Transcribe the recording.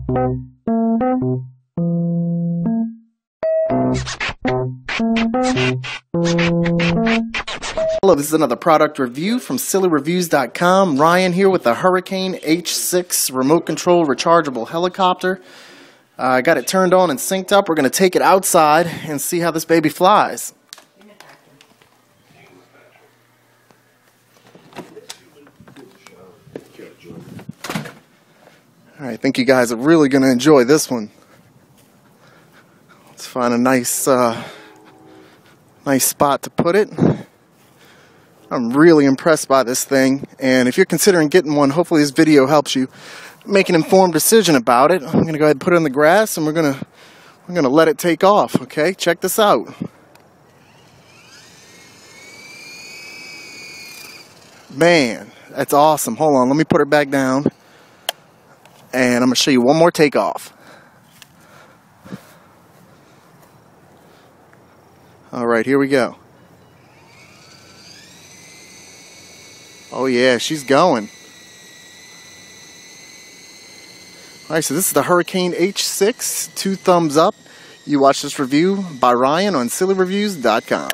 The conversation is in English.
Hello, this is another product review from SillyReviews.com. Ryan here with the Hurricane H6 remote control rechargeable helicopter. I got it turned on and synced up. We're going to take it outside and see how this baby flies. I think you guys are really going to enjoy this one. Let's find a nice spot to put it. I'm really impressed by this thing, and if you're considering getting one, hopefully this video helps you make an informed decision about it. I'm going to go ahead and put it in the grass, and we're going to let it take off. Okay, check this out. Man, that's awesome. Hold on, let me put her back down, and I'm going to show you one more takeoff. All right, here we go. Oh yeah, she's going. Alright, so this is the Hurricane H6. 2 thumbs up. You watch this review by Ryan on SillyReviews.com.